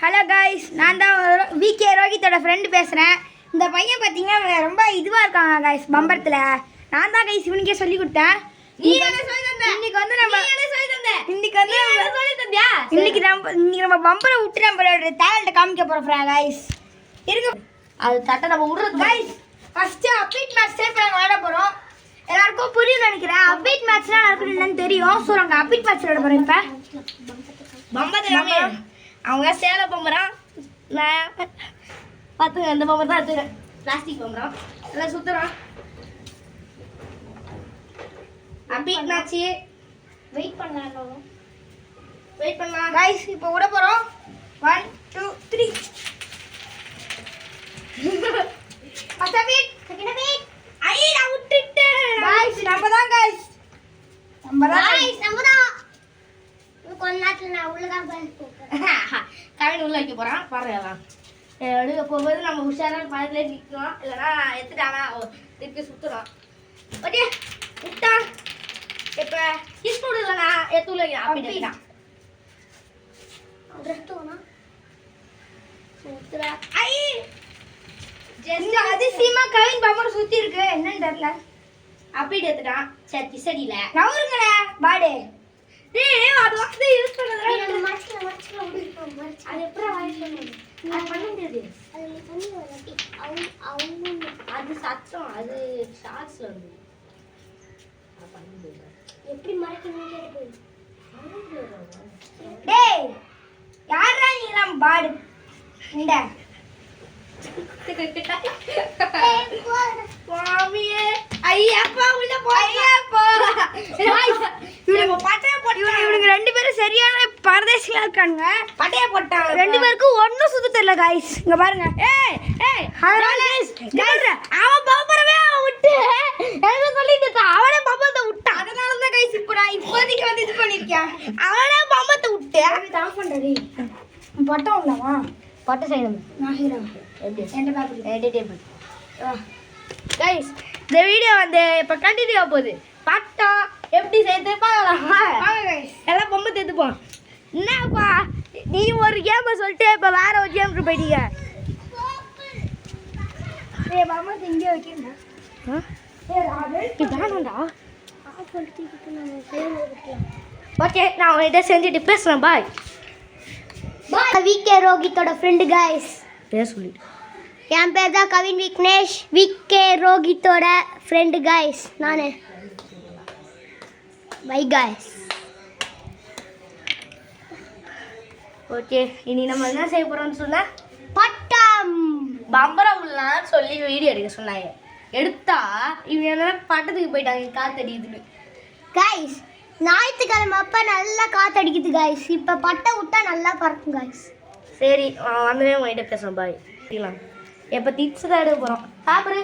Hello guys, நான் தான் VK ரோஹித்தோட ஃப்ரெண்டு பேசுகிறேன். இந்த பையன் பார்த்தீங்கன்னா ரொம்ப இதுவாக இருக்காங்க கைஸ் பம்பரத்தில். நான் தான் கைஸ் இவனுக்கே சொல்லி கொடுத்தேன். இன்னைக்கு நம்ம பம்பரை விட்டு நம்மளோட டேலண்ட்டை காமிக்க போகிறோம் கைஸ். இருக்கு அது தட்டை நம்ம விடுறது கைஸ். ஃபஸ்ட்டு அப்பீட் மேட்ச் தான் இப்போ நாங்கள் விளையாட போகிறோம். எல்லாருக்கும் புரியும் நினைக்கிறேன். அப்பீட் மேட்ச்லாம் நடக்குது என்னன்னு தெரியும். ஸோ நாங்கள் அப்பீட் மேட்ச் விளையாட போகிறோம். இப்போ பம்பரை அவங்க சேலை பம்பரம், நான் பார்த்துங்க அந்த பம்பரம் தான் எடுத்துக்கிறேன். பிளாஸ்டிக் பம்பரம் எல்லாம் சுற்றுறோம். அப்பீட் மேட்ச்சு வெயிட் பண்ணலாம் கைஸ். இப்போ விட போகிறோம். 1 2 3 ஃபர்ஸ்ட் அப்பீட், செகண்ட் அப்பீட். ஐ நான் விட்டுட்டேன் கைஸ். நம்ம தான் கைஸ், நம்ம தான் கொஞ்ச நேரத்தில் நான் உள்ளதான் கவின் உள்ள வைக்க போகிறான். பாருங்கலாம் எடுக்க போகும்போது நம்ம உஷாரான பக்கத்துலேயே நிற்கணும். இல்லைன்னா எடுத்துட்டானா திருப்பி சுற்றுறோம். ஓகே விட்டான். இப்போ கிஸ் விடலண்ணா எடுத்து உள்ள வைக்கலாம். அப்படின்னா அதிசயமா கவின் பம்பரம் சுற்றி இருக்கு. என்னன்னு தெரியல. அப்படி எடுத்துட்டான். சரி கிசடியில் நவருங்கண்ணே பாடு. அது வந்து யூஸ் பண்ணதுல நம்ம மறச்சிக்கலாம் அது எப்பறம் வாய்ஸ் பண்ணுது. அது பண்ண முடியாது. அது பண்ணி வரட்டி அவங்க அது சத்தம் அது ஷார்ட்ஸ்ல வந்து அது பண்ண முடியாது. எப்படி மறக்கணும் கேட்டு டேய் யாரா நீ எல்லாம் பாடு இந்த மாமியே ஐயப்பா உள்ள போய்யப்பா. இவனுங்க ரெண்டு பேரும் சரியான பரதேசிகளா இருக்கானுங்க. பட்டைய போட்டாங்க ரெண்டு பேருக்கும் ஒன்னும் சுத்த தெரியல கைஸ். இங்க பாருங்க. அவன் பம்பரவே அவன் விட்டு என்ன சொல்லிட்டு அவனே பம்பரத்தை விட்டான். அதனாலதான் கைஸ் இப்போ நான் இப்போதைக்கு வந்து இது பண்ணிருக்கேன். அவனே பம்பரத்தை விட்டு தான் பண்றது. பட்டம் இல்லவா பட்டம் செய்யணும். நான் செய்யறேன். கைஸ் இந்த வீடியோ வந்து இப்போ கண்டினியூ ஆக போகுது. பட்டம் எப்படி சேர்த்து பார்க்கலாம். எல்லாம் பொம்மை சேர்த்துப்போம். என்னப்பா நீ ஒரு கேமை சொல்லிட்டு இப்போ வேற ஒரு கேமுக்கு போயிட்டீங்க. இங்கே வைக்கணும்டா. ஓகே நான் உங்கள்கிட்ட செஞ்சுட்டு பேசுகிறேன். Bye bye. விகே ரோஹித்தோட ஃப்ரெண்டு கைஸ் பேர் சொல்லிட்டு. என் பேர் தான் கவின் விக்னேஷ். விகே ரோஹித்தோட ஃப்ரெண்டு கைஸ் நான். Bye guys. ஓகே இனி நம்ம என்ன செய்ய போகிறோம்னு சொன்னால் பட்டம் பம்பரம் உள்ளான்னு சொல்லி வீடியோ எடுக்க சொன்னாங்க. எடுத்தா இவங்க என்ன பட்டத்துக்கு போயிட்டாங்க காற்றடிக்குதுன்னு. கைஸ் ஞாயிற்றுக்கிழமை அப்போ நல்லா காற்றடிக்குது கைஸ். இப்போ பட்டை விட்டா நல்லா பறக்கும் கைஸ். சரி வந்தவே உங்கள்கிட்ட பேசுகிறேன். பாய். எப்போ டிப்ஸ் தான் எடுக்க போகிறோம். சாப்பிடு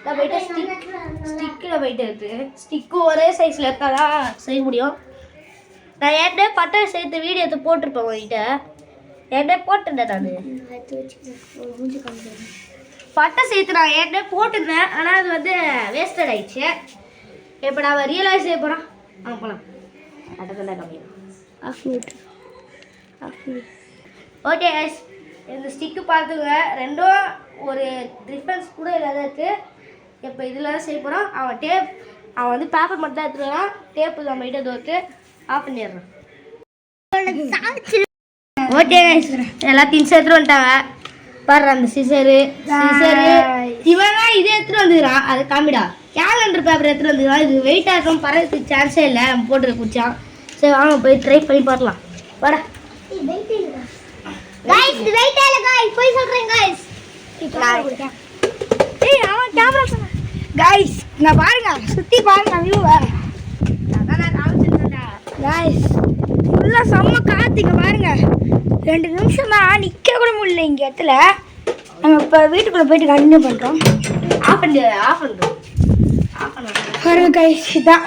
நான் போயிட்டு ஸ்டிக்கில் போயிட்டு இருக்குது. ஸ்டிக்கு ஒரே சைஸில் இருந்தால் தான் செய்ய முடியும். நான் ஏற்கனவே பட்டை சேர்த்து வீடியோ எடுத்து போட்டிருப்பேன் உங்கள்கிட்ட. ஏற்கனவே போட்டிருந்தேன். நான் பட்டை சேர்த்து நான் ஏற்கனவே போட்டிருந்தேன். ஆனால் அது வந்து வேஸ்டட் ஆயிடுச்சு. இப்போ நான் ரியலைஸ் செய்ய போகிறோம். போகலாம். அட்டை கம்மியாக ஓகே கைஸ். இந்த ஸ்டிக்கு பார்த்துங்க ரெண்டும் ஒரு டிஃப்ரென்ஸ் கூட இல்லாத இருக்குது. இப்போ இதில் தான் செய்ய போகிறோம். அவன் வந்து பேப்பர் மட்டும் தான் எடுத்துருவான். டேப்பு நம்ம கிட்ட தோற்று ஆஃப் பண்ணிடுறான். ஓகே கைஸ் எல்லாத்தையும் சேர்த்துட்டு வந்துட்டாங்க. பாரு அந்த சிசரு இவன் தான் இதே எடுத்துகிட்டு வந்துக்கிறான். அதை காமிடா. கேலண்டர் பேப்பர் எடுத்துகிட்டு வந்துக்கிறான். இது வெயிட்டாக இருக்கும் பறக்கிறதுக்கு சான்ஸே இல்லை. நம்ம போட்டு குடிச்சான். சரி வாங்க போய் ட்ரை பண்ணி பார்க்கலாம். வாடா गाइस वेट है गाइस போய் சொல்றேன் गाइस. ஏய் அவன் கேமரா பண்ணு गाइस. நான் பாருங்க சுத்தி பாருங்க வியூவை. நான் காமிச்சிட்டேன்டா गाइस. ஃபுல்லா செம்ம காத்துங்க பாருங்க. 2 நிமிஷம் தான் நிக்க கூட முடியல இங்க இடத்துல. நம்ம இப்ப வீட்டுக்குள்ள போயிட்டு கண்டினியூ பண்றோம். ஆஃப் பண்ணு பாருங்க गाइस. இதான்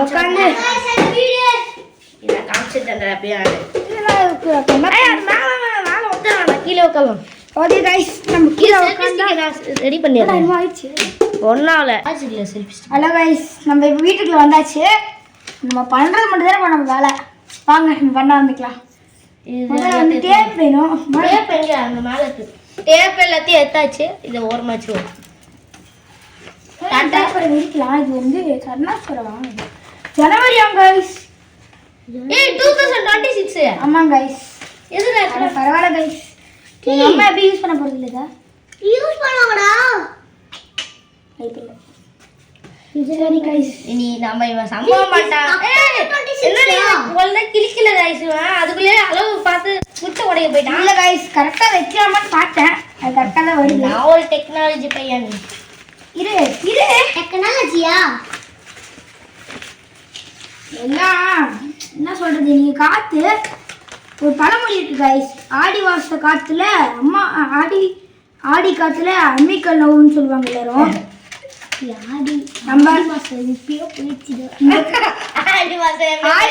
உட்கார்ந்து வீடியோ இத காமிச்சிட்டேன்டா அப்படியே. கீழே உட்காரலாம். ஓகே கைஸ் நம்ம கீழே உட்காந்து ரெடி பண்ணிடலாம். ஒன்றாவில் ஹலோ கைஸ் நம்ம இப்போ வீட்டுக்குள்ள வந்தாச்சு. நம்ம பண்ணுறது மட்டும் தான் நம்ம வேலை. வாங்க நம்ம பண்ண வந்துக்கலாம். இது டேப் வேணும். டேப் எங்க அந்த மேல இருக்கு. டேப் எல்லாத்தையும் எடுத்தாச்சு. இதை ஓரமா வச்சுருவோம். பேப்பர் விரிக்கலாம். இது வந்து கர்நாடகா ஜனவரியா கைஸ்? 2026. ஆமாம் கைஸ். எதுல பரவாயில்ல கைஸ். நம்ம எப்படி யூஸ் பண்ண போறது இல்லைதா? யூஸ் பண்ணுவாங்கடா. சரி கைஸ், இனி நம்ம இவன் சம்பவ மாட்டான். என்னடி ஒல்ல கிளிக்கல கைஸ். அதுக்குள்ளே அளவு பார்த்து முட்டை உடைய போயிட்டான். இல்ல கைஸ், கரெக்டா வைக்கலாமான்னு பார்த்தேன். அது கரெக்டா தான் வருது. நான் ஒரு டெக்னாலஜி பையன். இரு டெக்னாலஜியா எல்லாம் என்ன சொல்றது? நீங்க காத்து ஒரு பழமொழி இருக்கு கைஸ். ஆடி மாச காத்துல அம்மா ஆடி காத்துல அம்மிக்கல் நோவுன்னு சொல்லுவாங்க எல்லாரும். ஆடி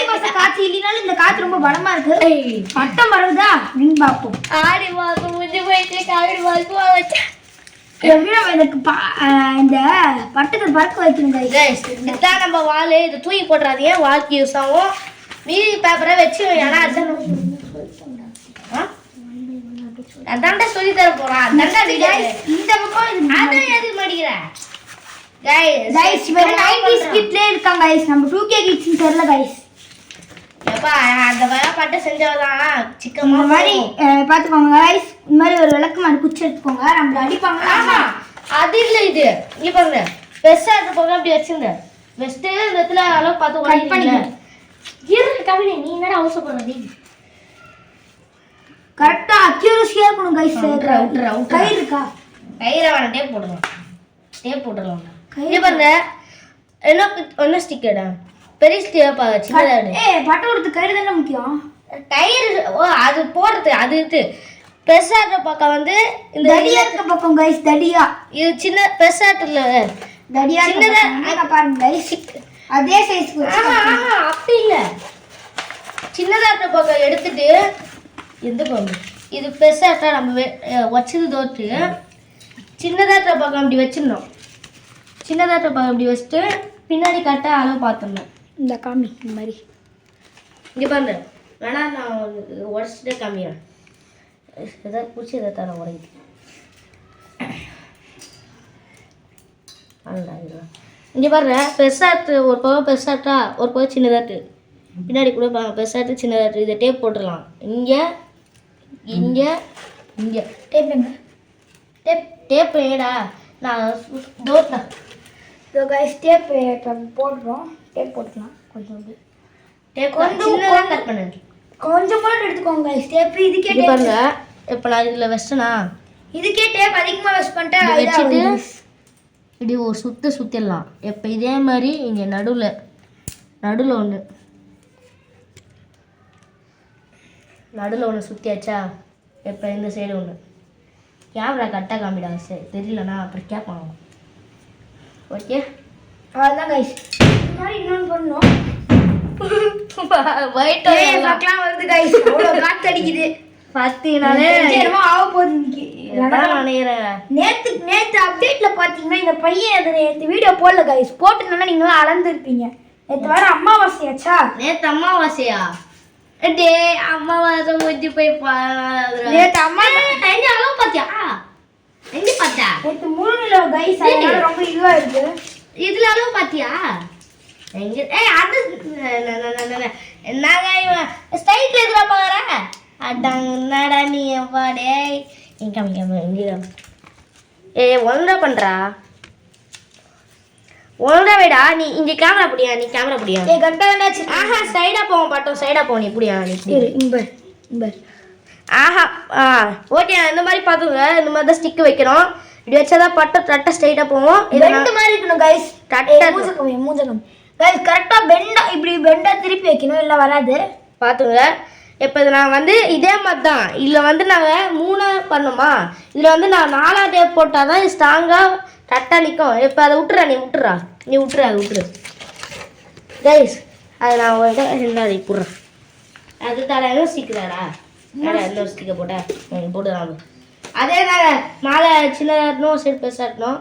மாசம் காத்து இல்லைனாலும் இந்த காத்து ரொம்ப பலமா இருக்கு. பட்டம் வருதா அப்படின்னு பார்ப்போம். ஆடி மாசம் முடிஞ்சு போயிட்டு காவிரி மாசம் இந்த பட்டத்தை பறக்க வைக்கணும் கைஸ். இதுதான் நம்ம வால். இது தூக்கி போட்டுறாதீங்க, வால்க்கு யூஸ் ஆகும். மீதி பேப்பரை வச்சு ஏன்னா அதான்டா சொல்லி தர போறான். அதான்டா இந்த பக்கம் அதான் எதுக்கு மாட்டேங்கிறேன் கைஸ். இவங்க 90s கிட்லயே இருக்காங்க கைஸ். நம்ம 2K கிட்ஸ்னு தெரியல கைஸ். எப்பா அந்த பட்டை செஞ்சவதான் சிக்கமா மாதிரி பாத்துக்கோங்க கைஸ். இந்த மாதிரி ஒரு விளக்கு மாதிரி குச்சி எடுத்துக்கோங்க. நம்மள அடிப்பாங்க. ஆமா அது இல்ல, இது இங்க பாருங்க. பெருசா இருக்க போக அப்படி வச்சிருந்த வெஸ்ட் இந்த இடத்துல அளவு பார்த்து கட் பண்ணிங்க. இருக்கு கவினி, நீ என்னடா அவசரப்படுறீ? கரெக்டா அக்யூரசியா இருக்கணும் கைஸ். கயிறு இருக்கா? கயிறை வேணா டேப் போடலாம். டேப் போடலாம். இங்க பாருங்க. என்ன ஸ்டிக்கர்டா? பெரிய ஸ்டிக்கர் சின்னதா. பட்டை கொடுத்து கயிறு தானே முக்கியம். கயிறு அது போடுறது அது இது. பெருசா இருக்க பக்கம் வந்து இந்த தடியா இருக்க பக்கம் கைஸ். தடியா இது சின்ன பெருசா இல்ல, தடியா சின்னதா பாருங்க கைஸ். அதே சைஸ். அப்படி இல்ல, சின்னதா இருக்க பக்கம் எடுத்துட்டு எந்த பக்கம் இது பெருசா இருக்கா நம்ம வச்சது தோற்று. சின்னதா இருக்க பக்கம் அப்படி வச்சிடணும். சின்னதா இருக்க பக்கம் அப்படி வச்சுட்டு பின்னாடி கரெக்டாக அளவு பார்த்துடணும். இந்த காமி இந்த மாதிரி இங்கே பாருங்க. வேணா நான் உடச்சிட்டே காமிக்கிறேன். எதாவது பிடிச்சி எதாவது தர உடைக்கு. இங்கே பாருங்க. பெருசாட்டு ஒரு பக்கம் பெருசாட்டா, ஒரு பக்கம் சின்னதாட்டு. பின்னாடி கூட பெருசாட்டு சின்னதாட்டு. இதை டேப் போட்டுடலாம். இங்கே இங்கே இங்கே டேப் எங்க? டேப் ஏடா நான் தோட்டேன். ஸோ கைஸ் டேப் போடுறோம். டேப் போட்டுக்கலாம். கொஞ்சம் டேப் கொஞ்சம் கட் பண்ணுங்க. கொஞ்சம் மட்டும் எடுத்துக்கோங்க கைஸ். டேப் இதுக்கே பாருங்க. இப்போ நான் இதில் வச்சேனா இதுக்கே டேப் அதிகமாக வெஸ்ட் பண்ணிட்டேன். வச்சுட்டு இப்படி ஒரு சுற்றிடலாம். இப்போ இதே மாதிரி இங்கே நடுவில் ஒன்று சுற்றியாச்சா? இப்போ இந்த சைடு ஒன்று. கேமரா கரெக்டாக காமிடா. சரி தெரியலண்ணா அப்புறம் கேட்பாங்க. ஓகே அவ்வளோதான் கைஸ். இந்த மாதிரி இன்னொன்று பண்ணணும். ஒயிட் வருது கைஸ். அவ்வளோ காற்று அடிக்குது பார்த்தீங்கன்னாலே ஆக போகுது. நேற்று அப்டேட்ல பார்த்தீங்கன்னா இந்த பையன் அது நேற்று வீடியோ போடல கைஸ். போட்டுனா நீங்களும் அளந்துருப்பீங்க. நேற்று வர அமாவாசையாச்சா? நேற்று அமாவாசையா? டே அமாவாசை முடிஞ்சு போய் நேற்று அமாவாசை அளவு பார்த்தியா? எங்க பார்த்தா? நேற்று 3 கிலோ கைஸ். ரொம்ப இதுவாக இருக்கு. இதில் அளவு பார்த்தியா? எங்க அது என்னங்க இவன் ஸ்டைட்ல எதுல பாக்குற? அடங்கடா நீ எப்பாடே இங்க ஒழுங்கா பண்றா. ஒழுங்கா வேடா. நீ இங்க கேமரா புடியா. நீ கேமரா புடியா. கரெக்டா தானே. ஆஹா சைடா போவோம். பட்டம் சைடா போ. நீ புடியா. நீ இங்க ஆஹா ஓகே. இந்த மாதிரி பார்த்துங்க. இந்த மாதிரி தான் ஸ்டிக் வைக்கணும். இப்படி வச்சாதான் பட்டம் கரெக்டா ஸ்ட்ரைட்டா போவோம். இது ரெண்டு மாதிரி இருக்கணும் கைஸ். கரெக்டா மூஞ்சகம் கைஸ். கரெக்டா பெண்டா இப்படி பெண்டா திருப்பி வைக்கணும். இல்லை வராது பார்த்துங்க. இப்போ இது நான் வந்து இதே மாதிரி தான். இதில் வந்து நாங்கள் 3 பண்ணோமா? இதில் வந்து நான் 4 டேப் போட்டால் தான் ஸ்ட்ராங்காக கரெக்டாக நிற்கும். இப்போ அதை விட்டுறா. நீ விட்டுரு. அதை விட்டுரு கைஸ். அதை நான் ரெண்டாவது போடுறேன். அது தலையும் ஸ்டிக்குதாடா. இன்னொரு ஸ்டிக்கை போட்டேன் போட்டுதான். அதே நாங்கள் மேலே சின்னதாட்டணும் சைடு பெருசாட்டணும்.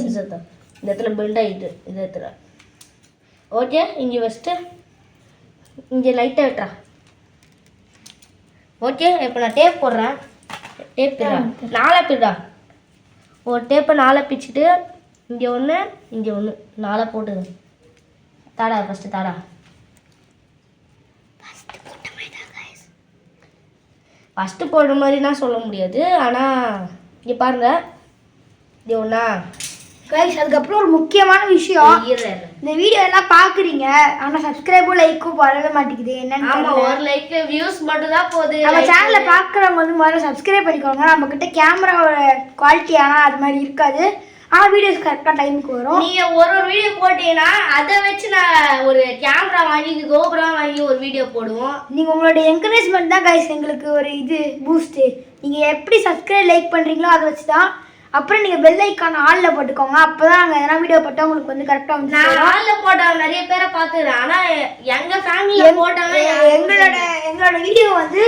சிசத்தம் இந்த இடத்துல பெண்ட் ஆகிட்டு இந்த இடத்துல. ஓகே இங்கே ஃபஸ்ட்டு இங்கே லைட்டாக விட்டுறா. ஓகே இப்போ நான் டேப் போடுறேன். டேப் பிடுறேன் 4 பிடுடா. ஒரு டேப்பை 4 பிச்சுட்டு இங்கே ஒன்று இங்கே ஒன்று 4 போட்டுது. தாடா ஃபஸ்ட்டு தாடா. ஃபஸ்ட்டு போடுற மாதிரினா சொல்ல முடியாது. ஆனால் இங்கே பாருங்கள் இது ஒன்றா கைஸ். அதுக்கப்புறம் ஒரு முக்கியமான விஷயம், இந்த வீடியோ எல்லாம் பார்க்குறீங்க ஆனால் சப்ஸ்கிரைபும் லைக்கும் வரவே மாட்டேங்குது. என்னன்னு ஒரு லைக் வியூஸ் மட்டும் தான் போகுது. நம்ம சேனலில் பார்க்குறவங்க வந்து முதல்ல சப்ஸ்கிரைப் பண்ணிக்கோங்க. நம்மக்கிட்ட கேமராவோட குவாலிட்டி ஆனால் அது மாதிரி இருக்காது. ஆனால் வீடியோஸ் கரெக்டாக டைமுக்கு வரும். நீங்கள் ஒரு வீடியோ போட்டீங்கன்னா அதை வச்சு நான் ஒரு கேமரா வாங்கி கோபுரம் வாங்கி ஒரு வீடியோ போடுவோம். நீங்கள் உங்களோட என்கரேஜ்மெண்ட் தான் கைஸ் எங்களுக்கு ஒரு இது பூஸ்ட்டு. நீங்கள் எப்படி சப்ஸ்கிரைப் லைக் பண்ணுறீங்களோ அதை வச்சு தான். அப்புறம் நீங்கள் பெல் ஐக்கான ஆளில் போட்டுக்கோங்க. அப்போ தான் நாங்கள் எதனா வீடியோ போட்டால் உங்களுக்கு வந்து கரெக்டாக வந்து. நான் ஆளில் போட்டால் நிறைய பேரை பார்த்துக்கிறேன். ஆனால் எங்கள் ஃபேமிலியில் போட்டாங்க. எங்களோட வீடியோ வந்து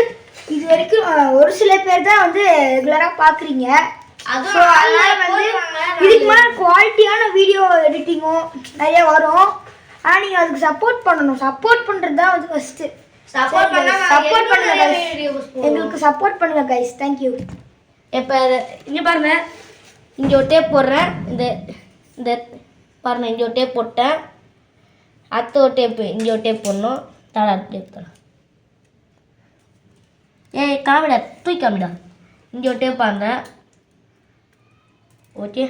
இது வரைக்கும் ஒரு சில பேர் தான் வந்து ரெகுலராக பார்க்குறீங்க. இதுக்கு மேலே குவாலிட்டியான வீடியோ எடிட்டிங்கும் நிறைய வரும். ஆனால் நீங்கள் அதுக்கு சப்போர்ட் பண்ணணும். சப்போர்ட் பண்ணுறது தான் வந்து ஃபஸ்ட்டு. சப்போர்ட் பண்ணுங்க, எங்களுக்கு சப்போர்ட் பண்ணுங்க கைஸ். தேங்க்யூ. இப்போ இங்கே பாருங்க, இங்கே ஒரு டேப் போடுறேன். இந்த பாருங்க, இங்கே ஒரு டேப் போட்டேன். அடுத்த ஒரு டேப்பு இங்கே ஒரு டேப் போடணும். தாடா டேப் தரேன். காமிடா தூக்கி காமிடா. இங்கே ஒரு டேப் பாருங்க. ஓகே,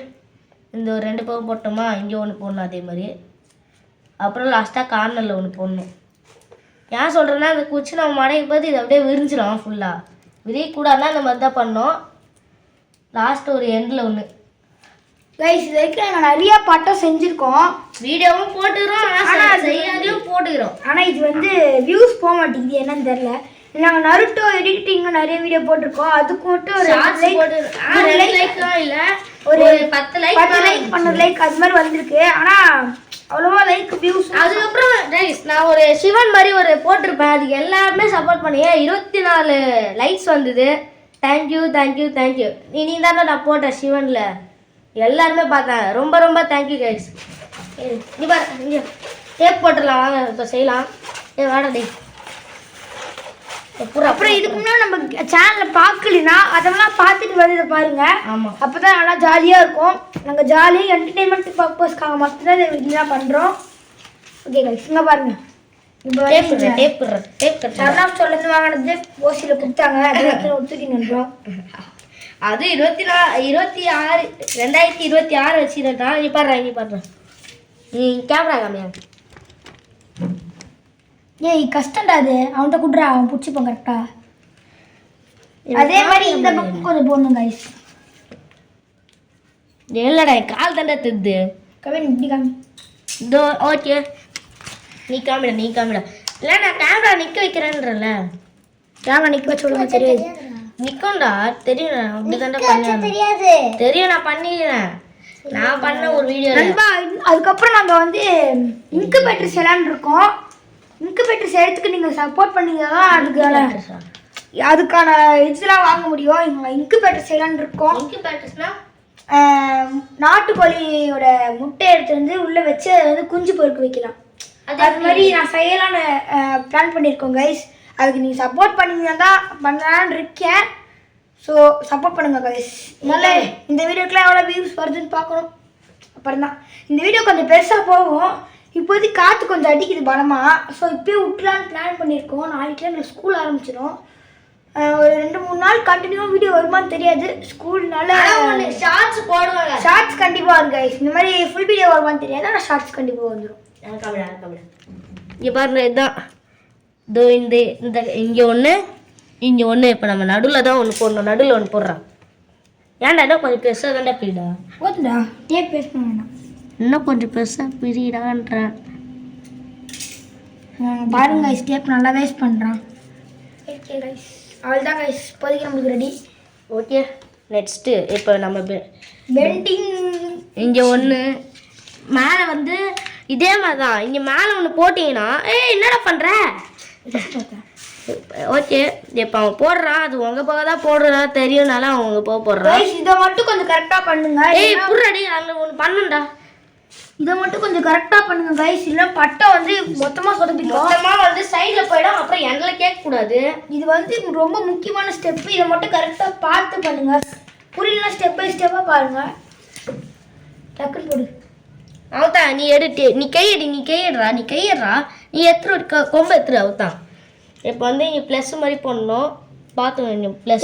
இந்த ஒரு 2 பக்கம் போட்டோமா, இங்கே ஒன்று போடணும் அதே மாதிரி. அப்புறம் லாஸ்ட்டாக கார்னரில் ஒன்று போடணும். ஏன் சொல்கிறேன்னா அந்த குச்சி நம்ம மடைக்கு பார்த்து இது அப்படியே விரிஞ்சிடும். ஃபுல்லாக விரியக்கூடாதுன்னா இந்த மாதிரி தான் பண்ணோம். லாஸ்ட் ஒரு எண்டில் ஒன்று. கைஸ் இது வரைக்கும் நாங்கள் நிறையா பட்டம் செஞ்சுருக்கோம், வீடியோவும் போட்டுக்கிறோம், ஆனால் செய்யாதையும் போட்டுக்கிறோம். ஆனால் இது வந்து வியூஸ் போக மாட்டேங்குது, என்னன்னு தெரில. நாங்கள் நருட்டோ எடிட்டிங் நிறைய வீடியோ போட்டிருக்கோம். அதுக்கு மட்டும் ஒரு ஒரு 10 லைக் 12 லைக் அது மாதிரி வந்திருக்கு. ஆனால் அவ்வளோவா லைக் வியூஸ். அதுக்கப்புறம் நான் ஒரு சிவன் மாதிரி ஒரு போட்டிருப்பேன். அதுக்கு எல்லாருமே சப்போர்ட் பண்ணி 24 லைக்ஸ் வந்தது. Thank you thank you thank you. நீ தானே நான் போட்டேன் சிவனில், எல்லாருமே பார்த்தாங்க. ரொம்ப ரொம்ப தேங்க்யூ கைஸ். நீ பாரு, இங்கே டேப் போட்டுடலாம் வாங்க, இப்போ செய்யலாம். வாடா டே. அப்புறம் இதுக்கு முன்னாடி நம்ம சேனலில் பார்க்கலனா அதெல்லாம் பார்த்துட்டு வந்து பாருங்க. ஆமாம், அப்போ தான் நல்லா ஜாலியாக இருக்கும். நாங்கள் ஜாலியாக என்டர்டெயின்மெண்ட் பர்பஸ்க்காக மட்டும்தான் இந்த இதெல்லாம் பண்ணுறோம். ஓகே கைஸ், இங்கே பாருங்க. சொல்லிருந்து வாங்கினது ஓசியில் கொடுத்தாங்க, அதை ஒத்துக்கி நின்றோம். அது 26 2026 வச்சுருந்தா. நீ பாடுறேன், நீ பாடுறேன். நீ கேமரா காமியா. ஏய் கஷ்டம்டா அது, அவன்கிட்ட குடுறா, அவன் பிடிச்சிப்பான் கரெக்டா. அதே மாதிரி இந்த பக்கம் கொஞ்சம் போடணும் கைஸ். இல்லைடா கால் தண்டை தெரியுது. கவின் இப்படி காமி. இதோ ஓகே, நீ காமிடா நீ காமிடா. இல்லை நான் கேமரா நிற்க வைக்கிறேன்றல. கேமரா நிற்க வச்சு விடுங்க, தெரியாது. நிற்கும்டா, தெரியும். அப்படி தாண்டா பண்ணேன், தெரியாது தெரியும். நான் பண்ணிக்கிறேன், நான் பண்ண ஒரு வீடியோ. அதுக்கப்புறம் நாங்கள் வந்து இன்குபேட்டர் செலான் இருக்கோம். இன்குபேட்டர் செய்யறதுக்கு நீங்கள் சப்போர்ட் பண்ணீங்கன்னா தான் அதுக்கான இதெல்லாம் வாங்க முடியும். இங்கே இன்குபேட்டர் செய்யலான்னு இருக்கோம். இன்குபேட்டர்ஸ்னா நாட்டுக்கோழியோட முட்டை எடுத்து வந்து உள்ளே வச்சு அதை வந்து குஞ்சு பொறுக்க வைக்கலாம். அது மாதிரி நான் செய்யலான்னு பிளான் பண்ணியிருக்கோம் கைஸ். அதுக்கு நீங்கள் சப்போர்ட் பண்ணீங்கன்னா தான் பண்ணலான்னு இருக்கேன். ஸோ சப்போர்ட் பண்ணுங்க கைஸ். அதனால இந்த வீடியோக்கெலாம் எவ்வளோ வியூஸ் வருதுன்னு பார்க்கணும். அப்புறம் தான் இந்த வீடியோ கொஞ்சம் பெருசாக போகும். இப்போதைக்கு காற்று கொஞ்சம் அடிக்குது பலமாக. ஸோ இப்போயே விட்டுலான்னு பிளான் பண்ணியிருக்கோம். நாளைக்குலாம் எங்களுக்கு ஸ்கூல் ஆரம்பிச்சிடும். ஒரு 2-3 நாள் கண்டினியூவாக வீடியோ வருமானு தெரியாது, ஸ்கூல்னால. ஷார்ட்ஸ் போடுவாங்க, ஷார்ட்ஸ் கண்டிப்பாக வரும் கைஸ். இந்த மாதிரி ஃபுல் வீடியோ வருமானு தெரியாது, ஆனால் ஷார்ட்ஸ் கண்டிப்பாக வந்துடும். இங்கே பாருங்க, இதுதான் இதோ இந்த இங்கே ஒன்று இங்கே ஒன்று. இப்போ நம்ம நடுவில் தான் ஒன்று போடணும், நடுவில் ஒன்று போடுறான். ஏன்டா இன்னும் கொஞ்சம் பெருசாக தான்டா பிரிடா. போதுடா, டேப் பேஸ்ட் பண்ண வேண்டாம், இன்னும் கொஞ்சம் பெருசாக பிரிடான்றேன். பாருங்க கைஸ், டேப் நல்லா வேஸ்ட் பண்ணுறான். ஓகே கைஸ், அவ்வளோதான் கைஸ், இப்போதைக்கு நம்மளுக்கு ரெடி. ஓகே, நெக்ஸ்ட்டு இப்போ நம்ம பெண்டிங் இங்கே ஒன்று மேலே வந்து இதே மாதிரி தான். இங்கே மேலே ஒன்று போட்டிங்கன்னா என்னடா பண்ணுற. ஓகே, இப்போ அவன் போடுறான், அது உங்கள் போக தான் போடுறதா தெரியும்னால அவங்க போக போடுறான். இதை மட்டும் கொஞ்சம் கரெக்டாக பண்ணுங்க. புர்றடி, அதில் ஒன்று பண்ணுண்டா. இதை மட்டும் கொஞ்சம் கரெக்டாக பண்ணுங்க கைஸ், இல்லை பட்டை வந்து மொத்தமாக சொதப்பிக்கும். மொத்தமாக வந்து சைடில் போயிடும், அப்புறம் எண்ணில் கேட்கக்கூடாது. இது வந்து ரொம்ப முக்கியமான ஸ்டெப்பு. இதை மட்டும் கரெக்டாக பார்த்து பண்ணுங்க. புரியலன்னா ஸ்டெப் பை ஸ்டெப்பாக பாருங்க. டக்குன்னு போடு. அவதான் நீ எடுத்து நீ கையிடுறா நீ எடுத்துரு கொம்பு எடுத்துரு. அவதான் இப்போ வந்து இங்கே ப்ளஸ் மாதிரி போடணும். பார்த்து ப்ளஸ்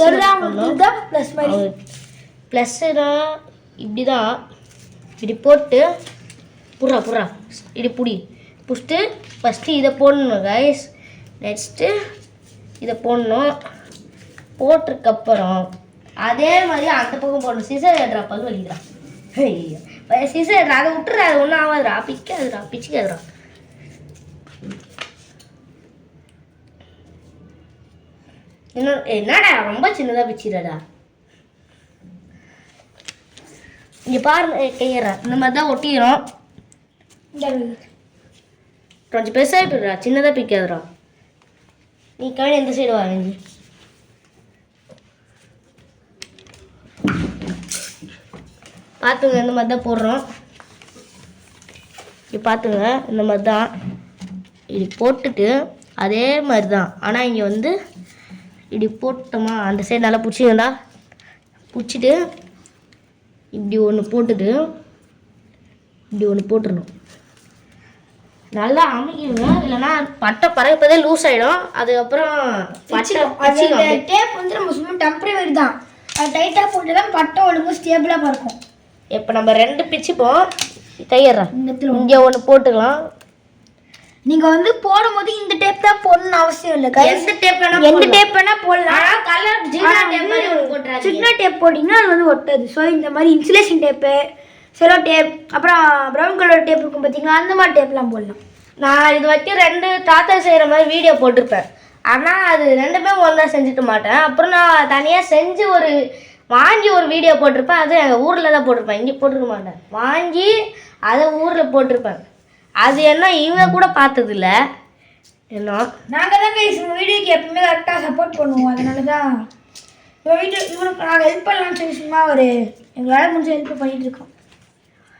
ப்ளஸ் மாதிரி ப்ளஸ்ஸுனா இப்படி தான், இப்படி போட்டு புறா இப்படி புடிச்சிட்டு ஃபஸ்ட்டு இதை போடணும் கைஸ். நெக்ஸ்ட்டு இதை போடணும். போட்டிருக்கப்புறம் அதே மாதிரி அந்த பக்கம் போடணும். சிசர் எடுறா, பல் வலிக்கிறான். சிசர் எடுறா, அதை விட்டுற, அது ஒன்றும் ஆகாதுடா, பிச்சுக்காதுடா. இன்னும் என்னடா ரொம்ப சின்னதாக பிச்சிடா. இங்கே பாருங்க கையறா, இந்த மாதிரி தான் ஒட்டிக்கிறோம். கொஞ்சம் பெருசாக போயிடுறா, சின்னதாக பிக்காதுடா. நீ கவனி எந்த சைடு வாங்கி பார்த்துங்க. இந்த மாதிரி தான் போடுறோம். இப்படி பார்த்துங்க, இந்த மாதிரி தான் இப்படி போட்டுட்டு அதே மாதிரி தான். ஆனால் இங்கே வந்து இப்படி போட்டோமா, அந்த சைடு நல்லா பிடிச்சிக்கண்டா. பிடிச்சிட்டு இப்படி ஒன்று போட்டுட்டு இப்படி ஒன்று போட்டுடணும். நல்லா அமைக்கிடுங்க, இல்லைன்னா பட்டை பறப்பதே லூஸ் ஆகிடும். அதுக்கப்புறம் டேப் வந்து நம்ம சும்மா டெம்பரவரி தான், அது டைட்டாக போட்டு தான் பட்டை ஒழுங்கு ஸ்டேபிளாக பறக்கும். இப்போ நம்ம 2 பிச்சுப்போம். கையறா, இங்கே ஒன்று போட்டுக்கலாம். நீங்கள் வந்து போடும்போது இந்த டேப் தான் போடணும்னு அவசியம் இல்லை. எந்த டேப் வேணா போடலாம். சின்ன டேப் போட்டிங்கன்னா அது வந்து ஒட்டாது. ஸோ இந்த மாதிரி இன்சுலேஷன் டேப்பு, செலோ டேப், அப்புறம் ப்ரௌன் கலர் டேப் இருக்கும் பார்த்தீங்களா, அந்த மாதிரி டேப்லாம் போடலாம். நான் இது வரைக்கும் 2 தாத்தா செய்கிற மாதிரி வீடியோ போட்டிருப்பேன். ஆனால் அது 2மே ஒன்றா செஞ்சுக்க மாட்டேன். அப்புறம் நான் தனியாக செஞ்சு வாங்கி ஒரு வீடியோ போட்டிருப்பேன். அது எங்கள் ஊரில் தான் போட்டிருப்பேன், இங்கே போட்டிருக்க மாட்டேன். வாங்கி அதை ஊரில் போட்டிருப்பேன். அது என்ன இவங்க கூட பார்த்ததில்ல. என்ன நாங்கள் தான் வீடியோக்கு எப்பவுமே கரெக்டாக சப்போர்ட் பண்ணுவோம். அதனால தான் இவனுக்கு நாங்கள் ஹெல்ப் பண்ணலாம்னு சொல்லி சும்மா எங்களால் முடிஞ்ச ஹெல்ப் பண்ணிட்டு இருக்கோம்.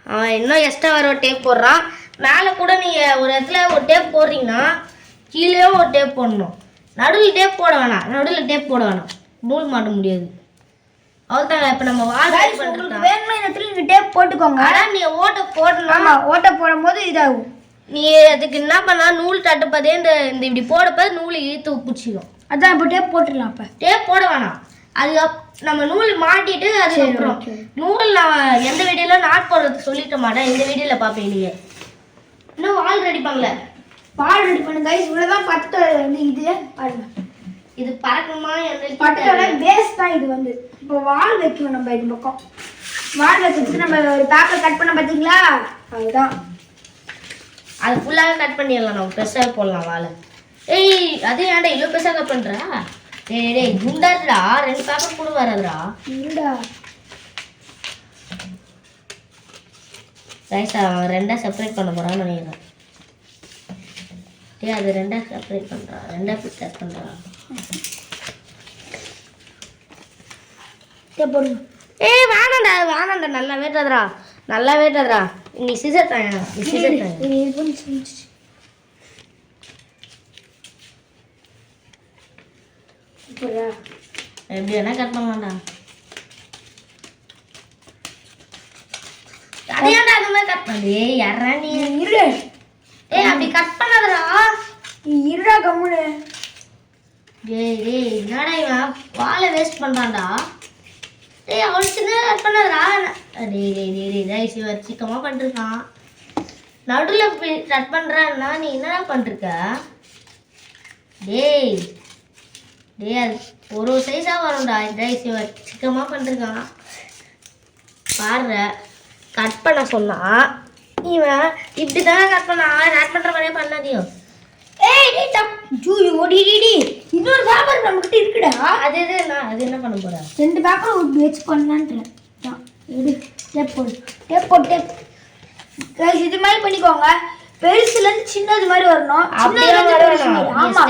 அவன் இன்னும் எக்ஸ்ட்ரா வர ஒரு டேப் போடுறான். மேலே கூட நீங்கள் ஒரு இடத்துல ஒரு டேப் போடுறீங்கன்னா கீழேயும் ஒரு டேப் போடணும். நடுவில் டேப் போட வேணாம், நூல் மாட்ட முடியாது. அவ்வளோதாங்க. இப்போ நம்ம உங்களுக்கு வேணும்னா இந்த இடத்துல நீங்கள் டேப் போட்டுக்கோங்க. ஆனால் நீங்கள் ஓட்டை போடணும். ஆமாம், ஓட்டை போடும்போது இதாகும். நீ அதுக்கு என்ன பண்ணா, நூல் தட்டுப்பதே இந்த இப்படி போடப்ப நூலை இழுத்து பிடிச்சிக்கும். அதான் இப்போ டேப் போட்டுடலாம். அப்போ டேப் போட வேணாம். அது நம்ம நூல் மாட்டிட்டு அதுக்கப்புறம் நூல் நான் எந்த வீடியோவில் நாட் போடுறது சொல்லிக்க மாட்டேன். இந்த வீடியோவில் பார்ப்பேன். நீங்கள் இன்னும் வால் ரெடி பண்ணல. வால் ரெடி பண்ணுங்க. இவ்வளோதான் பட்டை வந்து இது பாருங்க. இது பறக்குமா? பட்டோட பேஸ் தான் இது வந்து. இப்போ வால் வைக்கணும். நம்ம இந்த பக்கம் வால் வச்சுட்டு நம்ம ஒரு பேப்பர் கட் பண்ண பார்த்தீங்களா, அதுதான். அது ஃபுல்லாகவே கட் பண்ணிடலாம். நம்ம பெருசாக போடலாம் வாழை. அது ஏன்டா இவ்வளோ பெருசாக கட் பண்ணுறா? டேய் குண்டாதுடா, 2 பேப்பர் கூட வராதுடா. இல்லடா ரைஸ் அவன் 2 செப்பரேட் பண்ண போகிறான்னு நினைக்கிறேன். அது 2 செப்பரேட் பண்ணுறான், 2 பீஸ் கட் பண்ணுறான். போடுங்க. வேணாண்டா நல்லா வேட்டாதரா. நீ சிசர் தாயா, எப்படி வேணா கட் பண்ணலாம்டா. அதையாண்டா அந்த மாதிரி கட் பண்ணு. யாரா நீ? இரு. அப்படி கட் பண்ணாதடா. நீ இருடா கம்முனு. டேய் என்னடா இவன் வாழை வேஸ்ட் பண்ணுறான்டா. அவன் சின்ன கட் பண்ணாதடா. டேய் சிவர் சிக்கமாக பண்ணிருக்கான். நடுவில் கட் பண்ணுறான்னா நீ என்னடா பண்ணிருக்க? டேய் அது ஒரு சைஸாக வரும்டா. டேய் சிவர் சிக்கமாக பண்ணிருக்கான் பாடுற. கட் பண்ண சொன்னா இவன் இப்படி தானே கட் பண்ணா. கட் பண்ணுற மாதிரியே பண்ணாதையும். இன்னொரு பேப்பர் நம்மகிட்ட இருக்குடா. அது என்ன பண்ண போற? 2 பேப்பர் வச்சு பண்ணலான்ட்டு. டேப் போட்டு இது மாதிரி பண்ணிக்கோங்க. பெருசுல இருந்து சின்னது மாதிரி வரணும். ஆமா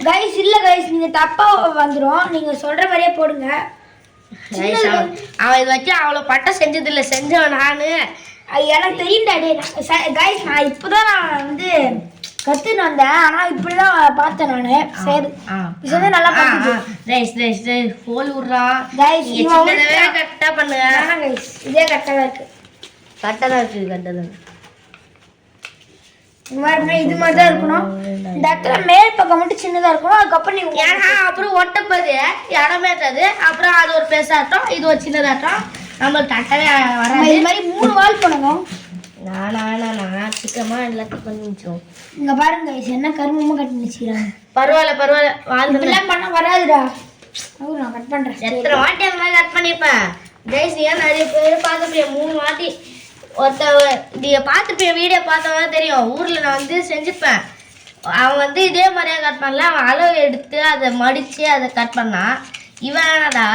கைஸ், இல்ல கைஸ் நீங்க தப்பா வந்துடும். நீங்க சொல்ற மாதிரியே போடுங்க. அவன் இது வச்சு அவ்வளோ பட்டை செஞ்சதில்லை. செஞ்சவன் நான். எனக்கு தெரியும் டாடி கைஸ் நான் இப்போதான் நான் வந்து கற்றுன்னு வந்தேன் ஆனால் இப்படி தான் பார்த்தேன் நான் சரி இது நல்லா பார்த்து ஹோல் விட்றான் கைஸ் கரெக்டாக பண்ணுங்க கைஸ் இதே கரெக்டாக இருக்கு கரெக்டாக இது மாதிரி தான் இருக்கணும் இந்த இடத்துல மேல் பக்கம் மட்டும் சின்னதாக இருக்கணும் அதுக்கப்புறம் நீ ஏன்னா அப்புறம் ஒட்டப்பது இடமே இருக்காது அப்புறம் அது ஒரு பெருசாகட்டும் இது ஒரு சின்னதாகட்டும் நம்மளுக்கு கரெக்டாகவே வராது இது மாதிரி 3 வால் பண்ணணும் நான் சிக்கமாக எல்லாத்தையும் பண்ணி வச்சோம் இங்கே பாருங்க கைஸ் என்ன கருமமாக கட்டி வச்சுக்கிறாங்க பரவாயில்ல வாழ்ந்துலாம் பண்ண வராதுடா நான் கட் பண்ணுறேன் எத்தனை வாட்டி அந்த மாதிரி கட் பண்ணியிருப்பேன் கைஸ் ஏன் நிறைய பேர் பார்த்துப்பேன் 3 வாட்டி நீங்கள் பார்த்துப்பேன் வீடியோ பார்த்தவங்க தெரியும் ஊரில் நான் வந்து செஞ்சுப்பேன் அவன் வந்து இதே மாதிரியே கட் பண்ணல அவன் அளவு எடுத்து அதை மடித்து அதை கட் பண்ணான் இவனடா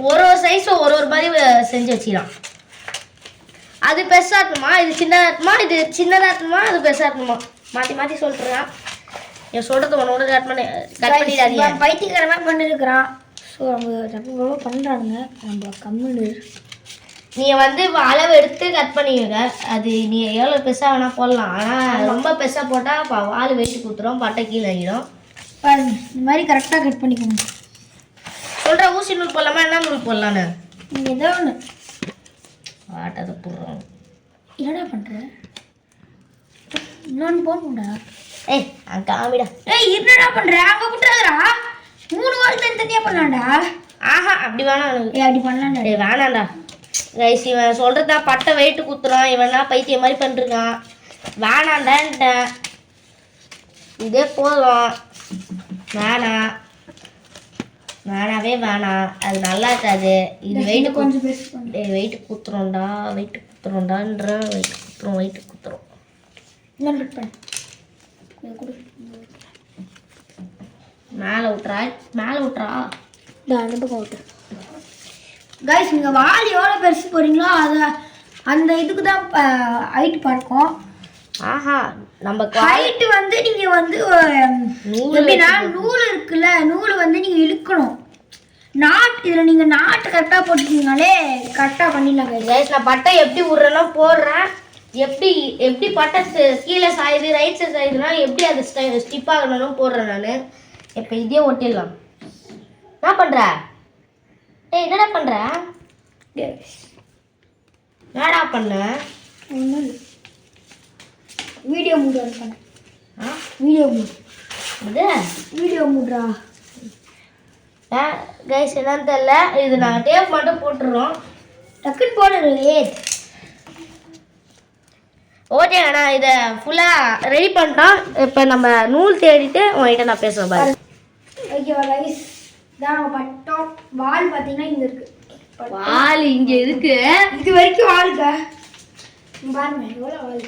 ஒரு சைஸும் ஒரு மாதிரி செஞ்சு வச்சிடலாம் அது பெருசாக இருக்கணுமா இது சின்னதாக இருக்குமா இது சின்னதாக இருக்கணுமா அது பெருசாக இருக்கணுமா மாற்றி சொல்லிட்டுருக்கான் என் சொல்கிறது உன்னோட கட் பண்ணிடாதீங்க பைத்தியக்காரமாக பண்ணிருக்கிறான் ஸோ அவங்க தப்பு பண்ணுறாங்க நம்ம கம்முன்னு நீங்கள் வந்து அளவு எடுத்து கட் பண்ணிடுங்க அது நீ எவ்வளோ பெருசாக வேணால் போடலாம் ஆனால் ரொம்ப பெருசாக போட்டால் வால் வெயிட்டு கொடுத்துரும் பட்டை கீழே ஆகிடும் பாருங்க இந்த மாதிரி கரெக்டாக கட் பண்ணிக்கணும் சொல்கிற ஊசி நூல் போடலாமா என்ன நூல் போடலான்னு நீங்கள் ஏதோ ஒன்று வாட்டை போடுறோம் என்னடா பண்ணுற இன்னொன்று போடணும்டா ஏய் அங்கே காமிடா என்னடா பண்ணுற அங்கே விட்டுறாதா 3 வால் தனித்தனியாக பண்ணலாம்டா ஆஹா அப்படி வேணாம் அப்படி பண்ணலாம்டா வேணாம்டா ரைஸ் இவன் சொல்கிறதா பட்டை வெயிட்டு குத்துறான் இவனா பைத்தியம் மாதிரி பண்ணிருக்கான் வேணாண்டான்ட்டேன் இதே போதும் வேணாவே வேணாம் அது நல்லா இருக்காது இது வெயிட்டு கொஞ்சம் வெயிட்டு குத்துறோம்டா வெயிட்டு குத்துறோம் இன்னொன்று கட் பண்ணு மேலே விட்றா அந்த பக்கம் விட்டு கைஸ் நீங்கள் வால் எவ்வளோ பெருசு போகிறீங்களோ அதை அந்த இதுக்கு தான் ஹைட் பார்க்கும் ஆஹா நம்ம ஹைட்டு வந்து நீங்கள் வந்து எப்படின்னா நூல் இருக்குல்ல நூல் வந்து நீங்கள் இழுக்கணும் இதில் நீங்கள் நாட்டு கரெக்டாக போட்டுட்டீங்கனாலே கரெக்டாக பண்ணிடலாம் கைஸ் நான் பட்டை எப்படி விட்றேன்னா போடுறேன் எப்படி பட்டை கீழே சாயுது ரைட் சைடு சாயுதுன்னா எப்படி அது ஸ்டிப் ஆகணும் போடுறேன் நான் இப்போ இதே ஒட்டிடலாம் என்ன பண்ணுற என்னடா பண்ணுற என்னடா பண்ண வீடியோ மூட் பண்ண வீடியோ மூட்ரா கைஸ் என்னன்னு தெரியல இது நாங்கள் டேப் மட்டும் போட்டுடுறோம் டக்குன்னு போடுறது ஓகே நான் இதை ஃபுல்லாக ரெடி பண்ணிட்டோம் இப்போ நம்ம நூல் தேடிட்டு உங்கள்கிட்ட நான் பேசுவேன் பாரு ஓகேவா கைஸ் தான் பட்டம் வால் பார்த்தீங்கன்னா இங்கே இருக்கு வால் இங்கே இருக்கு இது வரைக்கும் வாலுங்க பாருங்க எவ்வளோ வால்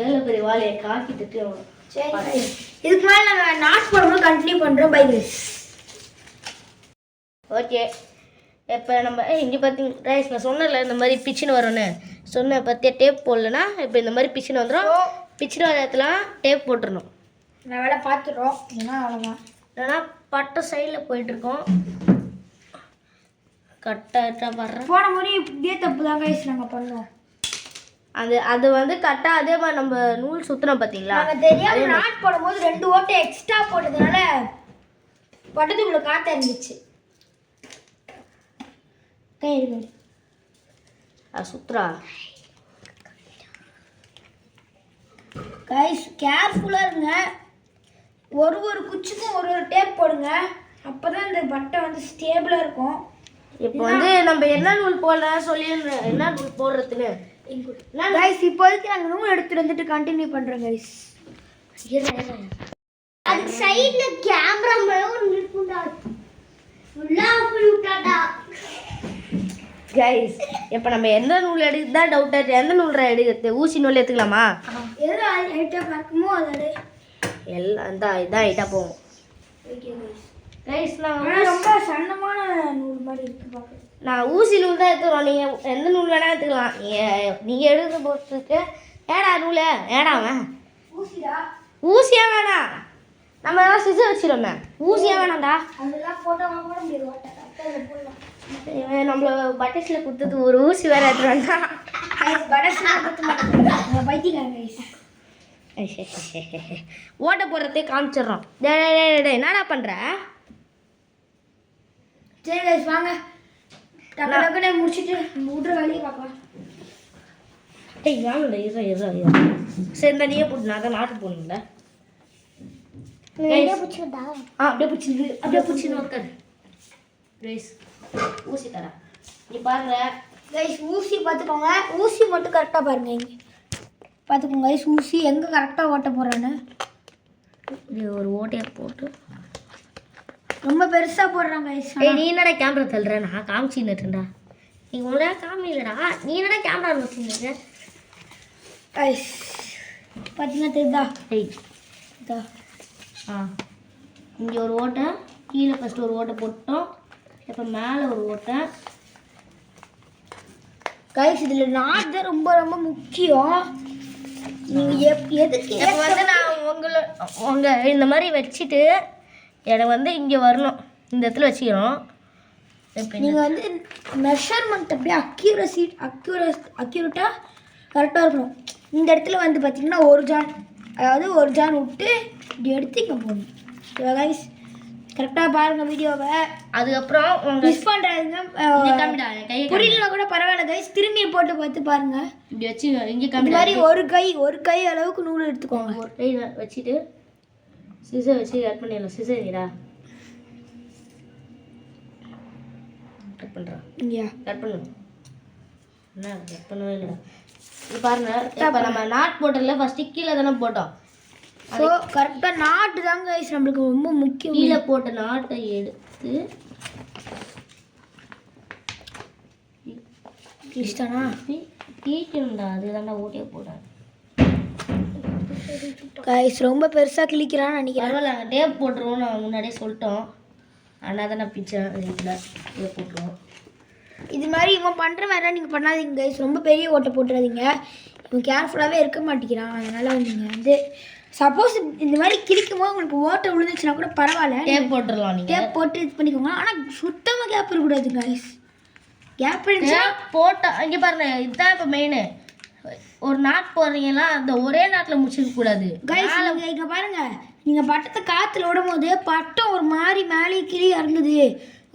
ஏழு பெரிய வால் காக்கிட்டு சரி இதுக்கு மேலே நாங்கள் நாட் போடும்போது கண்டினியூ பண்ணுறோம் பை கைஸ் ஓகே இப்போ நம்ம இங்கே பார்த்தீங்க ரைஸ் நான் சொன்னல இந்த மாதிரி பிச்சுன்னு வரும்னு சொன்ன பற்றிய டேப் போடலன்னா இப்போ இந்த மாதிரி பிச்சுன்னு வந்துடும் பிச்சுன்னு வர இடத்துல டேப் போட்டுடணும் நான் வேலை பார்த்துடுறோம் ஏன்னா அவ்வளோதான் இல்லைன்னா பட்டை சைடில் போயிட்டுருக்கோம் கரெக்டாக வர்றேன் போன முறை இப்படியே தப்பு தான் கைஸ் நாங்கள் பண்ணோம் அது வந்து கரெக்டாக அதே மாதிரி நம்ம நூல் சுற்றினோம் பார்த்தீங்களா நாங்கள் தெரியாமல் நாட் போடும்போது 2 ஓட்டை எக்ஸ்ட்ரா போட்டதுனால பட்டத்துக்குள்ளே காற்று இருந்துச்சு கை இருக்கு சுத்ரா கைஸ் கேர்ஃபுல்லாக இருங்க ஒரு குச்சிக்கும் ஒரு டேப் போடுங்க அப்போ தான் இந்த பட்டை வந்து ஸ்டேபிளாக இருக்கும் இப்போ வந்து நம்ம என்ன நூல் போடலாம் சொல்லிடுறேன் என்ன நூல் போடுறதுன்னு கைஸ் இப்போதைக்கு நாங்கள் நூல் எடுத்துட்டு வந்துட்டு கண்டினியூ பண்ணுறோம் கைஸ் அதுக்கு சைடில் கேமரா மேலே இருக்குண்டா கைஸ் இப்போ நம்ம எந்த நூல் எடுக்கிறது தான் டவுட்டாக எந்த நூல் எடுக்கிறது ஊசி நூல் எடுத்துக்கலாமா எது ஹைட்டாக பார்க்குமோ அதோட எல்லாம் இதான் ஹைட்டாக போகும் கைஸ் நான் ரொம்ப சன்னமான நூல் மாதிரி இருக்கு பார்க்க நான் ஊசி நூல் தான் எடுத்துக்கிறோம் நீங்கள் எந்த நூல் வேணால் எடுத்துக்கலாம் நீங்கள் எடுத்து போகிறதுக்கு ஏடா நூல் ஏடா அவன் ஊசியா வேணாம் நம்ம எல்லாம் சிசர் வச்சிடுமே ஊசியா வேணாம்டா அதெல்லாம் ஃபோட்டோவாக போட முடியாது இவன் நம்மள பட்டர்ஸில் கொடுத்தது ஒரு ஊசி வேற எடுத்துருவாங்க. ஓட்ட போடுறதே காமிச்சிடுறோம். என்னடா பண்ற? சரி கைஸ் வாங்க டக்கு டக்குன்னு முடிச்சுட்டு விட்ற வேலையை பார்க்கலாம். ஏய் வாங்கல இரு. சரி இந்த நீயே போட்டு நான் தான் நாட்டு போகணும்ல. அப்படியே பிடிச்சிருந்து உட்காரு. ஊசி தரேன் நீ பாருங்க கைஸ். ஊசி பார்த்துக்கோங்க, ஊசி மட்டும் கரெக்டாக பாருங்க. இங்கே பார்த்துக்கோங்க கைஸ், ஊசி எங்கே கரெக்டாக ஓட்ட போடுறேன்னு. இது ஒரு ஓட்டையை போட்டு ரொம்ப பெருசாக போடுறாங்க கைஸ். ஏய் நீ என்னடா கேமரா தள்ளுற? நான் காமிச்சின்னுட்டேன்டா. நீ உங்களா காமிலடா, நீ என்னடா கேமரா வச்சுருக்க? கைஸ் பார்த்தீங்கன்னா தெரியுதா? ஏய் இதா இங்கே ஒரு ஓட்டை, கீழே ஃபஸ்ட்டு ஒரு ஓட்டை போட்டோம், இப்போ மேலே ஒரு ஓட்டை. கைஸ் இதில் நாட் தான் ரொம்ப ரொம்ப முக்கியம். நீங்கள் எதுக்கு இப்போ வந்து நான் உங்கள் இந்த மாதிரி வச்சுட்டு எனக்கு வந்து இங்கே வரணும், இந்த இடத்துல வச்சுக்கிறோம். நீங்கள் வந்து மெஷர்மெண்ட் அப்படியே அக்யூரேட்டாக கரெக்டாக இருக்கணும். இந்த இடத்துல வந்து பார்த்தீங்கன்னா ஒரு ஜான் விட்டு இப்படி எடுத்து இங்கே போடணும். கைஸ் கரெக்டாக பாருங்கள் வீடியோவை. அதுக்கப்புறம் மிஸ் பண்ணுறாதுங்க. புரியலனா கூட பரவாயில்ல கைஸ், திரும்பி போட்டு பார்த்து பாருங்கள். இப்படி வச்சு இங்கே இந்த மாதிரி ஒரு கை அளவுக்கு நூல் எடுத்துக்கோங்க. ஒரு கை வச்சுட்டு சிசர் வச்சு கட் பண்ணிடலாம். சிசர்டா கட் பண்ணுறான். இங்கேயா கட் பண்ணு. என்ன கட் பண்ணவே இல்லைடா. இது பாருங்க, இப்போ நம்ம நாட் போட்டதில்ல, ஃபஸ்ட்டு கீழே தானே போட்டோம். ஸோ கரெக்டாக நாட்டு தாங்க கைஸ் நம்மளுக்கு ரொம்ப முக்கியம். கீழே போட்ட நாட்டை எடுத்து இஷ்டம்னா கீழேண்டா, அதுதான்டா ஓட்டியே போட்டேன். கைஸ் ரொம்ப பெருசாக கிழிக்கிறான்னு நினைக்கிறேன். பரவாயில்ல, நாங்கள் டேப் போட்டுருவோம், நான் முன்னாடியே சொல்லிட்டோம். ஆனால் தான் நான் பிச்சை வீட்டில் டேப் போட்டுருவோம். இது மாதிரி இவன் பண்ணுற மாதிரிலாம் நீங்கள் பண்ணாதீங்க கைஸ். ரொம்ப பெரிய ஓட்டை போட்டுறாதீங்க. இவன் கேர்ஃபுல்லாகவே இருக்க மாட்டேங்கிறான். அதனால் நீங்கள் வந்து சப்போஸ் இந்த மாதிரி கிழிக்கும் போது உங்களுக்கு ஓட்டை விழுந்துச்சுன்னா கூட பரவாயில்ல, டேப் போட்டுடலாம். நீங்கள் டேப் போட்டு இது பண்ணிக்கோங்க. ஆனால் சுத்தமாக கேப் இருக்கக்கூடாது கைஸ். கேப் இருந்துச்சுன்னா போட்டால் இங்கே பாருங்க, இதுதான் இப்போ மெயின். ஒரு நாட் போடுறீங்கன்னா அந்த ஒரே நாட்டில் முடிச்சிக்க கூடாது கைஸ். நீங்கள் இங்கே பாருங்கள், நீங்கள் பட்டத்தை காற்றுல விடும் போது பட்டம் ஒரு மாதிரி மேலே கீழே இறங்குது,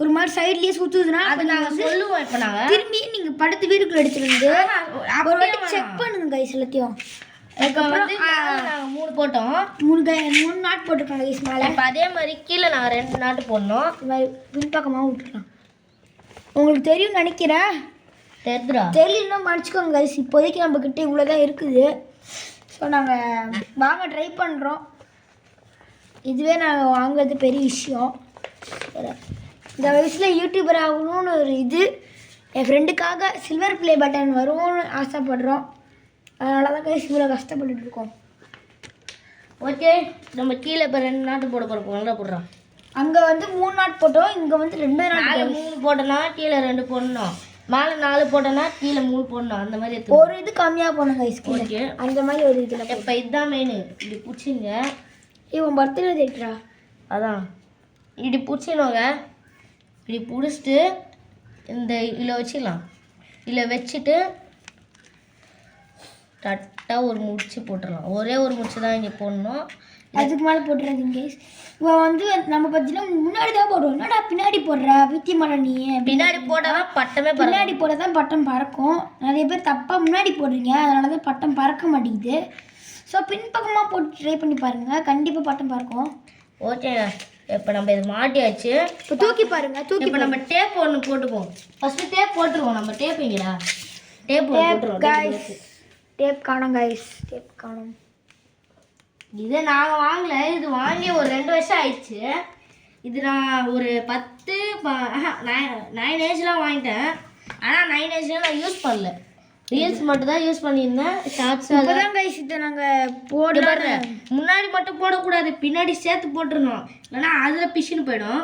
ஒரு மாதிரி சைட்லேயே சுற்றுதுன்னா அது நாங்கள் சொல்லுவோம். இப்போ நாங்கள் திரும்பி நீங்கள் படத்து வீட்டுக்குள்ள எடுத்துட்டு வந்து ஒரு வாட்டி செக் பண்ணுங்க கைஸ் எல்லாத்தையும். அதுக்கப்புறம் நாங்கள் 3 போட்டோம், 3 நாட் போட்டிருக்கோம் கைஸ் மேலே. இப்போ அதே மாதிரி கீழே நாங்கள் 2 நாட்டு போடணும். இது மாதிரி பின்பக்கமாக விட்டுருலாம். உங்களுக்கு தெரியும் நினைக்கிறேன். தெரியுதுடா? தெரியலன்னா மன்னிச்சுக்கோங்க கைஸ். இப்போதைக்கு நம்மக்கிட்ட இவ்வளோதான் இருக்குது. ஸோ நாங்கள் வாங்க ட்ரை பண்ணுறோம். இதுவே நாங்கள் வாங்குறது பெரிய விஷயம். இந்த வயசில் யூடியூபர் ஆகணும்னு ஒரு இது, என் ஃப்ரெண்டுக்காக சில்வர் ப்ளே பட்டன் வரும்னு ஆசைப்படுறோம். அதனால தான் கைஸ் இவ்வளோ கஷ்டப்பட்டுட்டு இருக்கோம். ஓகே, நம்ம கீழே இப்போ 2 நாட்டு போட போகிறோம். நல்லா போடுறோம். அங்கே வந்து 3 நாட் போட்டோம், இங்கே வந்து 2 நாட். மேலே 3 போட்டோன்னா கீழே 2 போடணும், மேலே 4 போட்டோன்னா கீழே 3 போடணும். அந்த மாதிரி ஒரு இது கம்மியாக போடணும் கைஸ். ஓகே, அந்த மாதிரி ஒரு இதில் இப்போ இதுதான் மெயின். இப்படி பிடிச்சிங்க. இவன் பர்த்டே டேட்ரா. அதான் இப்படி பிடிச்சினோங்க. இப்படி பிடிச்சிட்டு இந்த இதில் வச்சுக்கலாம். இதில் வச்சுட்டு கரெக்டாக ஒரு முடிச்சு போட்டுடலாம். ஒரே ஒரு முடிச்சு தான் இங்கே போடணும், அதுக்கு மேலே போட்டுறாதீங்க கைஸ். இவன் வந்து நம்ம பார்த்தீங்கன்னா முன்னாடி தான் போடுவோம். என்னடா பின்னாடி போடுற வித்தியமான நீ? பின்னாடி போட்டால் பட்டமே பின்னாடி போட தான் பட்டம் பறக்கும். நிறைய பேர் தப்பாக முன்னாடி போடுறீங்க, அதனால தான் பட்டம் பறக்க மாட்டேங்குது. ஸோ பின்பக்கமாக போட்டு ட்ரை பண்ணி பாருங்கள், கண்டிப்பாக பட்டம் பறக்கும். ஓகேங்க, இப்போ நம்ம இது மாட்டியாச்சு. இப்போ தூக்கி பாருங்கள். இப்போ நம்ம டேப் ஒன்று போட்டுப்போம். ஃபஸ்ட்டு டேப் போட்டுருவோம். நம்ம டேப் எங்கடா? டேப் போட்டுருவோம் கைஸ். டேப் காணும் கைஸ், டேப் காணும். இதை நாங்கள் வாங்கலை, இது வாங்கி ஒரு 2 வருஷம் ஆயிடுச்சு. இது நான் ஒரு 9 ஏஜ்லாம் வாங்கிட்டேன். ஆனால் 9 ஏஜ்லாம் நான் யூஸ் பண்ணல, ரீல்ஸ் மட்டும் தான் யூஸ் பண்ணியிருந்தேன். ஷார்ட்ஸ் அதான் கைஸ். இதை நாங்கள் போடுறோம். முன்னாடி மட்டும் போடக்கூடாது, பின்னாடி சேர்த்து போட்டுருணும், இல்லைன்னா அதில் பிஷுன்னு போயிடும்.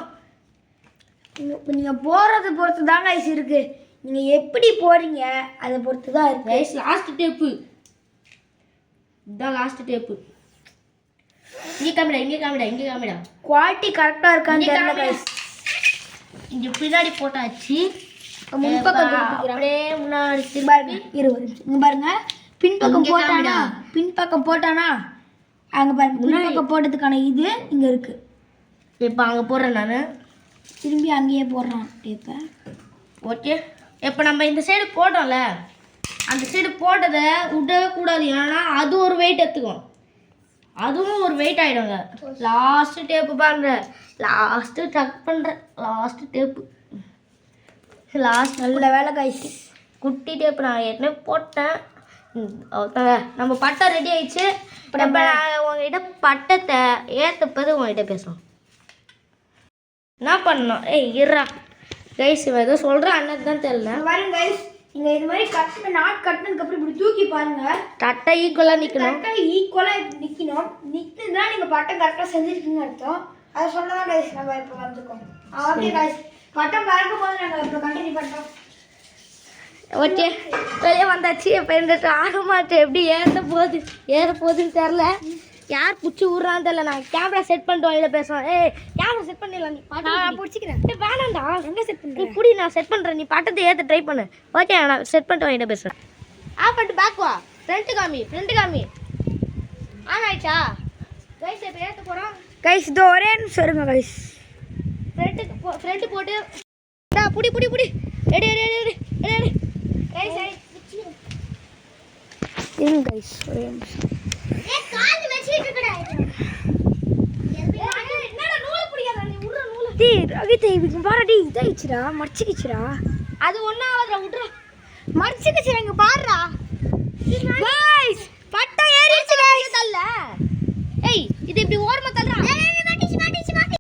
இப்போ நீங்கள் போடுறத பொறுத்து தான் கைஸ் இருக்குது. நீங்கள் எப்படி போகிறீங்க அதை பொறுத்து தான் இருக்குது கைஸ். லாஸ்ட் டேப்பு இதுதான், லாஸ்ட் டேப்பு. இங்கே காமிடா. குவாலிட்டி கரெக்டாக இருக்கான்னு தெரியல கைஸ். இங்க பின்னாடி போட்டாச்சு. முன்பக்கம் திருப்பிக்கிறேன். அப்படியே முன்னாடி பாருங்க இங்க பாருங்க பின்பக்கம் போட்டானா அங்க பாருங்க பின்பக்கம் போட்டதுக்கான இது இங்க இருக்கு. இப்போ அங்க போடுறேன் நான். திரும்பி அங்கேயே போடுறான் டேப்பை. ஓகே, இப்போ நம்ம இந்த சைடு போட்டோம்ல, அந்த சைடு போட்டதை விடவே கூடாது. ஏன்னா அது ஒரு வெயிட் எடுத்துக்கும், அதுவும் ஒரு வெயிட் ஆகிடுங்க. லாஸ்ட்டு டேப்பு பாருங்க, லாஸ்ட்டு டக் பண்ணுறேன். லாஸ்ட்டு டேப்பு, லாஸ்ட் நல்ல வேலை காய்ச்சி. குட்டி டேப்பு நான் ஏற்கனவே போட்டேன். நம்ம பட்டை ரெடி ஆயிடுச்சு. இப்போ நான் உங்ககிட்ட பட்டத்தை ஏற்றப்பது உங்ககிட்ட பேசுகிறோம். என்ன பண்ணணும்? இருறா கைஸ், இவன் ஏதோ சொல்கிறேன் அண்ணன் தான் தெரியல. பாருங்க கைஸ், நீங்க இது மாதிரி நாட் கட்டினதுக்கு அப்புறம் இப்படி தூக்கி பாருங்க. தட்டை ஈக்குவலாக நிற்கணும். தட்டை ஈக்குவலாக நிற்கணும். நிற்குதுன்னா நீங்கள் பட்டம் கரெக்டாக செஞ்சுருக்கீங்கன்னு அர்த்தம். அதை சொல்லலாம் கைஸ். நம்ம இப்போ வந்துருக்கோம். ஓகே கைஸ், பட்டம் பறக்கும் போது நாங்கள் இப்போ கண்டினியூ பண்ணுறோம். ஓகே, வெளியே வந்தாச்சு. இப்போ இந்த ஆகமாட்டு எப்படி ஏற போகுதுன்னு தெரில. யார் பிடிச்சி விட்றான்னு தெரில. நான் கேமரா செட் பண்ணிட்டு வாங்க பேசுவேன். கேமரா செட் பண்ணிடலாம். நீ நான் பிடிச்சிக்கிறேன். வேணாண்டா, எங்கே செட் பண்ணுறேன்? நீ பிடி, நான் செட் பண்ணுறேன். நீ பட்டத்தை ஏற்ற ட்ரை பண்ணு. ஓகே, நான் செட் பண்ணிட்டு வாங்கிட்ட பேசுகிறேன். பண்ணிட்டு பேக் வா. ஃப்ரண்ட்டு காமி. ஆன் ஆயிடுச்சா கைஸ்? இப்போ ஏற்ற போகிறோம் கைஸ். இதோ ஒரே நிமிஷம் இருங்க கைஸ். ஃப்ரண்ட்டு போட்டு புடி ரெடி கைஸ். இருங்க கைஸ், ஒரே நிமிஷம். இதாயிடுச்சுடா, மடிச்சுக்கிச்சுடா. அது ஒன்றாவதுடா, விட்றா. மடிச்சுக்கிச்சு, இங்க பாருடா. பட்டை ஏறிடுச்சு. தள்ள. இது இப்படி ஓரமா தள்ளுறா.